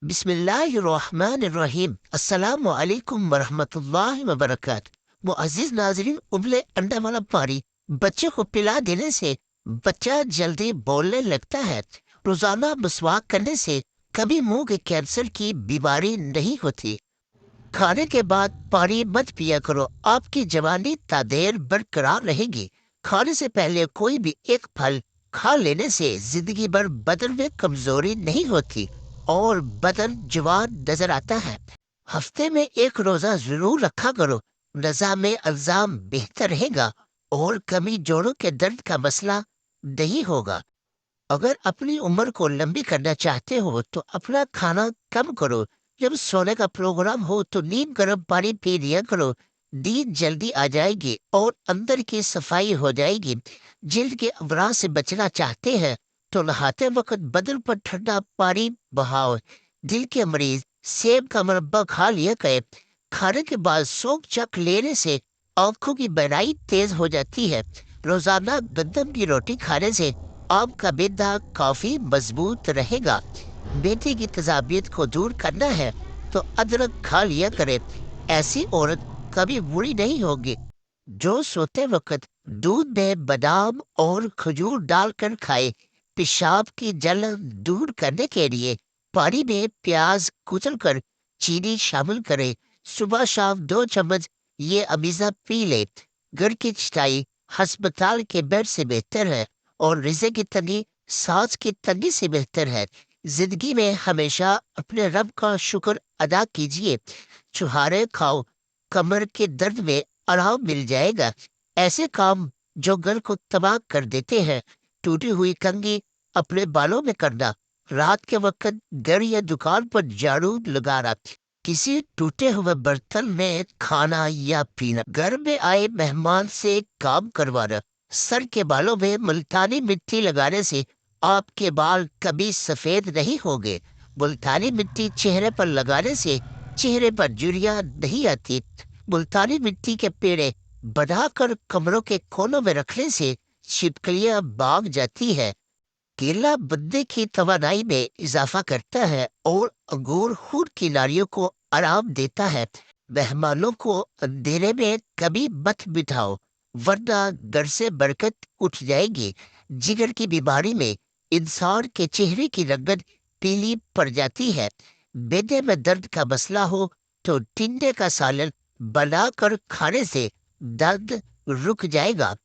बिस्मिल्लाहिर्रहमानिर्रहीम। अस्सलाम वालेकुम वरहमतुल्लाहि वबरकातुहू। मुअज़्ज़िज़ नाज़रीन, उबले अंडे वाला पानी बच्चे को पिला देने से बच्चा जल्दी बोलने लगता है। रोजाना मसवाक करने से कभी मुंह के कैंसर की बीमारी नहीं होती। खाने के बाद पानी मत पिया करो, आपकी जवानी तादेर बरकरार रहेगी। खाने से पहले कोई भी एक फल खा लेने से जिंदगी भर बदन में कमजोरी नहीं होती और बदन जवान नजर आता है। हफ्ते में एक रोजा जरूर रखा करो, नज़ा में अल्जाम बेहतर रहेगा और कभी जोड़ों के दर्द का मसला नहीं होगा। अगर अपनी उम्र को लंबी करना चाहते हो तो अपना खाना कम करो। जब सोने का प्रोग्राम हो तो नीम गर्म पानी पी लिया करो। नींद जल्दी आ जाएगी और अंदर की सफाई हो जाएगी। जिल्द के अमराज से बचना चाहते हैं तो नहाते वक्त बदन पर ठंडा पानी बहाओ। दिल के मरीज सेब का मुरब्बा खा लिया करे। खाने के बाद सोख चख लेने से आंखों की बहराई तेज हो जाती है। रोजाना गंदम की रोटी खाने से आपका बेदा काफी मजबूत रहेगा। बेटे की तजाबियत को दूर करना है तो अदरक खा लिया करे। ऐसी औरत कभी बुरी नहीं होगी जो सोते वक्त दूध में बादाम और खजूर डालकर खाए। पेशाब की जलन दूर करने के लिए पानी में प्याज कुचल कर चीनी शामिल करे। सुबह शाम 2 चम्मच ये अमीज़ा पी ले। घर की चटाई अस्पताल के बेड से बेहतर है और रिज़्क की तंगी सांस की तंगी से बेहतर है। जिंदगी में हमेशा अपने रब का शुक्र अदा कीजिए। छुहारे खाओ, कमर के दर्द में आराम मिल जाएगा। ऐसे काम जो घर को तबाह कर देते हैं, टूटी हुई कंघी अपने बालों में करना, रात के वक्त घर या दुकान पर झाड़ू लगाना, किसी टूटे हुए बर्तन में खाना या पीना, घर में आए मेहमान से काम करवाना। सर के बालों में मुल्तानी मिट्टी लगाने से आपके बाल कभी सफेद नहीं होंगे। मुल्तानी मिट्टी चेहरे पर लगाने से चेहरे पर झुर्रियां नहीं आती। मुल्तानी मिट्टी के पेड़े बनाकर कमरों के कोनों में रखने से छिपकलियां भाग जाती है। केला बंदे की तवानाई में इजाफा करता है और अंगूर खून की नालियों को आराम देता है। मेहमानों को अंधेरे में कभी मत बिठाओ वरना घर से बरकत उठ जाएगी। जिगर की बीमारी में इंसान के चेहरे की रंगत पीली पड़ जाती है। बेटे में दर्द का मसला हो तो टिंडे का सालन बनाकर खाने से दर्द रुक जाएगा।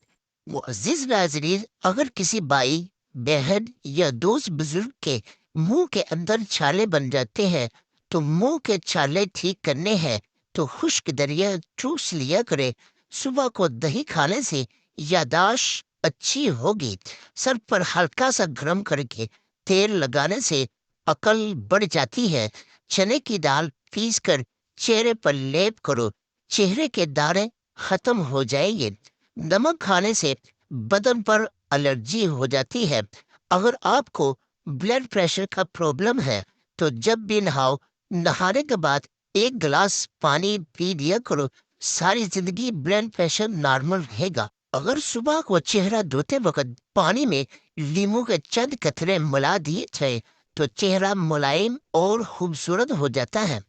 मुअज़्ज़िज़ नाज़रीन, अगर किसी भाई बहन या दोस्त बुजुर्ग के मुंह के अंदर छाले बन जाते हैं तो मुंह के छाले ठीक करने हैं तो खुश्क दरिया चूस लिया करे। सुबह को दही खाने से यादाश्त अच्छी होगी। सर पर हल्का सा गरम करके तेल लगाने से अकल बढ़ जाती है। चने की दाल पीस कर चेहरे पर लेप करो, चेहरे के दाने खत्म हो जाएंगे। नमक खाने से बदन पर एलर्जी हो जाती है। अगर आपको ब्लड प्रेशर का प्रॉब्लम है तो जब भी नहाओ, नहाने के बाद एक गिलास पानी पी लिया करो। सारी जिंदगी ब्लड प्रेशर नॉर्मल रहेगा। अगर सुबह को चेहरा धोते वक्त पानी में लीमू के चंद कतरे मिला दिए जाए तो चेहरा मुलायम और खूबसूरत हो जाता है।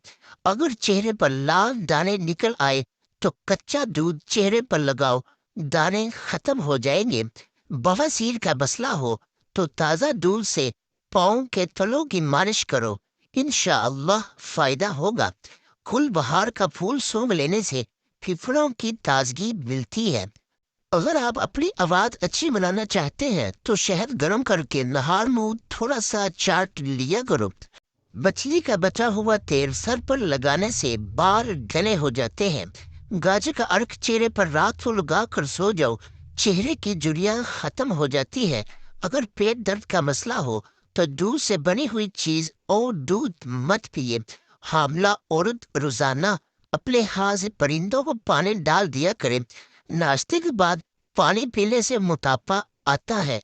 अगर चेहरे पर लाल दाने निकल आए तो कच्चा दूध चेहरे पर लगाओ, दाने खत्म हो जाएंगे। बवासीर का मसला हो तो ताज़ा दूध से पाँव के तलों की मालिश करो, इंशाअल्लाह फायदा होगा। कुल बहार का फूल सूंघ लेने से फेफड़ों की ताजगी मिलती है। अगर आप अपनी आवाज अच्छी बनाना चाहते हैं तो शहद गर्म करके नहार मुंह थोड़ा सा चाट लिया करो। मछली का बचा हुआ तेल सर पर लगाने से बाल घने हो जाते हैं। गाजर का अर्क चेहरे पर रात को लगा कर सो जाओ, चेहरे की झुर्रियां खत्म हो जाती है। अगर पेट दर्द का मसला हो तो दूध से बनी हुई चीज और दूध मत पिए। हामला औरत रोजाना अपने हाथ से परिंदों को पानी डाल दिया करे। नाश्ते के बाद पानी पीने से मोटापा आता है।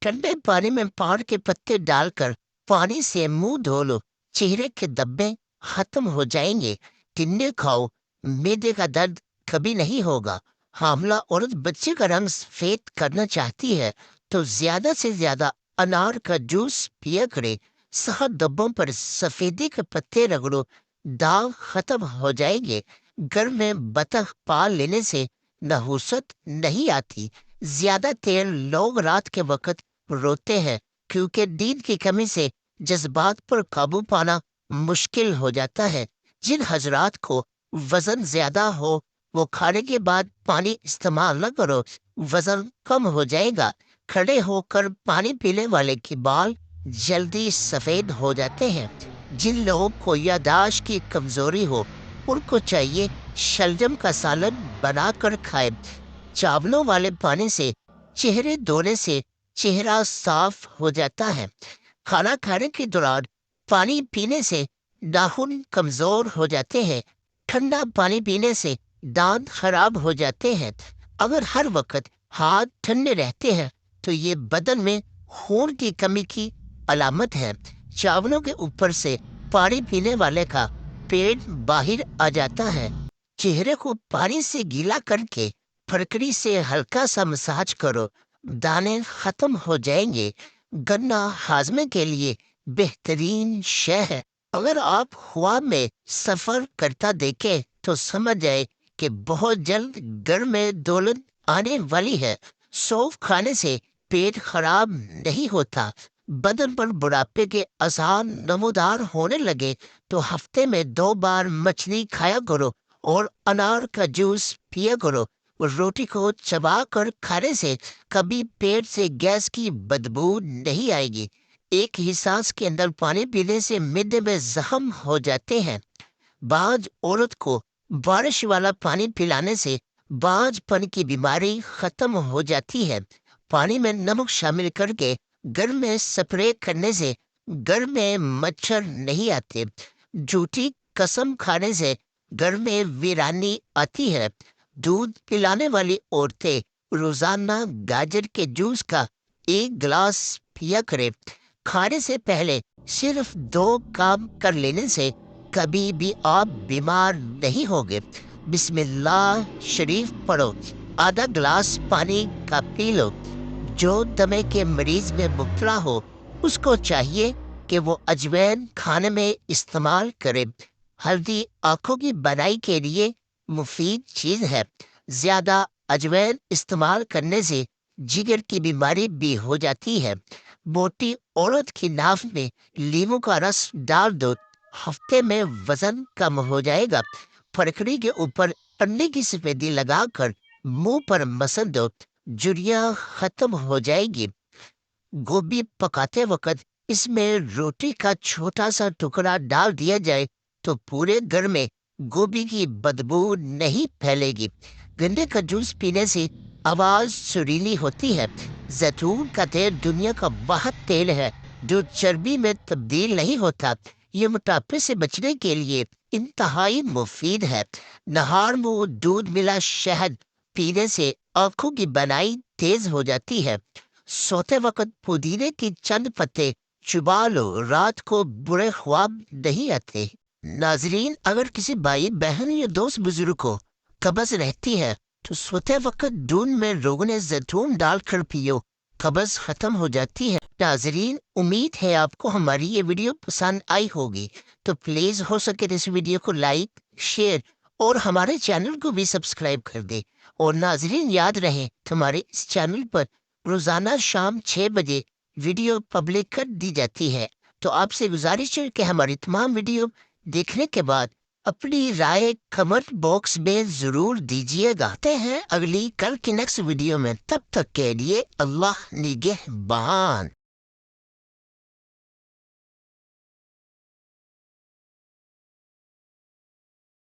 ठंडे पानी में पान के पत्ते डालकर पानी से मुंह धो लो, चेहरे के धब्बे खत्म हो जाएंगे। टिंडे खाओ, मैदे का दर्द कभी नहीं होगा। हामला औरत बच्चे का रंग सफेद करना चाहती है तो ज्यादा से ज्यादा अनार का जूस पिया करे। 7 डब्बों पर सफेदी के पत्ते रगड़ो, दाग खत्म हो जाएंगे। घर में बतख पाल लेने से नहुसत नहीं आती। ज्यादा तेल लोग रात के वक्त रोते हैं क्योंकि नींद की कमी से जज्बात पर काबू पाना मुश्किल हो जाता है। जिन हजरात को वजन ज्यादा हो वो खाने के बाद पानी इस्तेमाल न करो, वजन कम हो जाएगा। खड़े होकर पानी पीने वाले के बाल जल्दी सफेद हो जाते हैं। जिन लोगों को यादाश्त की कमजोरी हो उनको चाहिए शलजम का सालन बनाकर खाए। चावलों वाले पानी से चेहरे धोने से चेहरा साफ हो जाता है। खाना खाने के दौरान पानी पीने से नाखून कमजोर हो जाते हैं। ठंडा पानी पीने से दांत खराब हो जाते हैं। अगर हर वक्त हाथ ठंडे रहते हैं तो ये बदन में खून की कमी की अलामत है। चावलों के ऊपर से पानी पीने वाले का पेट बाहर आ जाता है। चेहरे को पानी से गीला करके फरकरी से हल्का सा मसाज करो, दाने खत्म हो जाएंगे। गन्ना हाजमे के लिए बेहतरीन शय है। अगर आप ख्वाब में सफर करता देखे तो समझ जाए कि बहुत जल्द घर में दौलत आने वाली है। सौंफ खाने से पेट खराब नहीं होता। बदन पर बुढ़ापे के आसार नमूदार होने लगे तो हफ्ते में 2 बार मछली खाया करो और अनार का जूस पिया करो। और रोटी को चबा कर खाने से कभी पेट से गैस की बदबू नहीं आएगी। एक ही सांस के अंदर पानी पीने से मिद्दे में जख्म हो जाते हैं। बाज औरत को बारिश वाला पानी पिलाने से बाजपन की बीमारी खत्म हो जाती है। पानी में नमक शामिल करके घर में स्प्रे करने से घर में मच्छर नहीं आते। झूठी कसम खाने से घर में वीरानी आती है। दूध पिलाने वाली औरतें रोजाना गाजर के जूस का 1 गिलास पिया करें। खाने से पहले सिर्फ 2 काम कर लेने से कभी भी आप बीमार नहीं होगे। बिस्मिल्लाह शरीफ पढ़ो, आधा गिलास पानी का पी लो। जो दमे के मरीज में मुब्तला हो उसको चाहिए कि वो अजवैन खाने में इस्तेमाल करे। हल्दी आंखों की बनाई के लिए मुफीद चीज है। ज्यादा अजवैन इस्तेमाल करने से जिगर की बीमारी भी हो जाती है। मोटी औरत की नाक में लीमू का रस डाल दो, हफ्ते में वजन कम हो जाएगा। फरकरी के ऊपर अंडे की सफेदी लगाकर मुंह पर मसल दो, जुर्रियां खत्म हो जाएगी। गोभी पकाते वक्त इसमें रोटी का छोटा सा टुकड़ा डाल दिया जाए तो पूरे घर में गोभी की बदबू नहीं फैलेगी। गन्ने का जूस पीने से आवाज सुरीली होती है। जैतून का तेल दुनिया का वह तेल है जो चर्बी में तब्दील नहीं होता। ये मोटापे से बचने के लिए इंतहाई मुफीद है। नहार में दूध मिला शहद पीने से आंखों की बनाई तेज हो जाती है। सोते वक्त पुदीने की चंद पत्ते चुबा लो, रात को बुरे ख्वाब नहीं आते। नाजरीन, अगर किसी भाई बहन या दोस्त बुजुर्ग को कब्ज रहती है तो सोते वक्त दूध में रोगने जैतून डालकर पियो, कब्ज खत्म हो जाती है। नाजरीन, उम्मीद है आपको हमारी ये वीडियो पसंद आई होगी, तो प्लीज हो सके तो इस वीडियो को लाइक, शेयर और हमारे चैनल को भी सब्सक्राइब कर दे। और नाजरीन, याद रहे हमारे इस चैनल पर रोजाना शाम 6 बजे वीडियो पब्लिक कर दी जाती है। तो आपसे गुजारिश है कि हमारी तमाम वीडियो देखने के बाद अपनी राय कमेंट बॉक्स में जरूर दीजिएगा। आते हैं अगली कल की नेक्स्ट वीडियो में, तब तक के लिए अल्लाह निगहबान।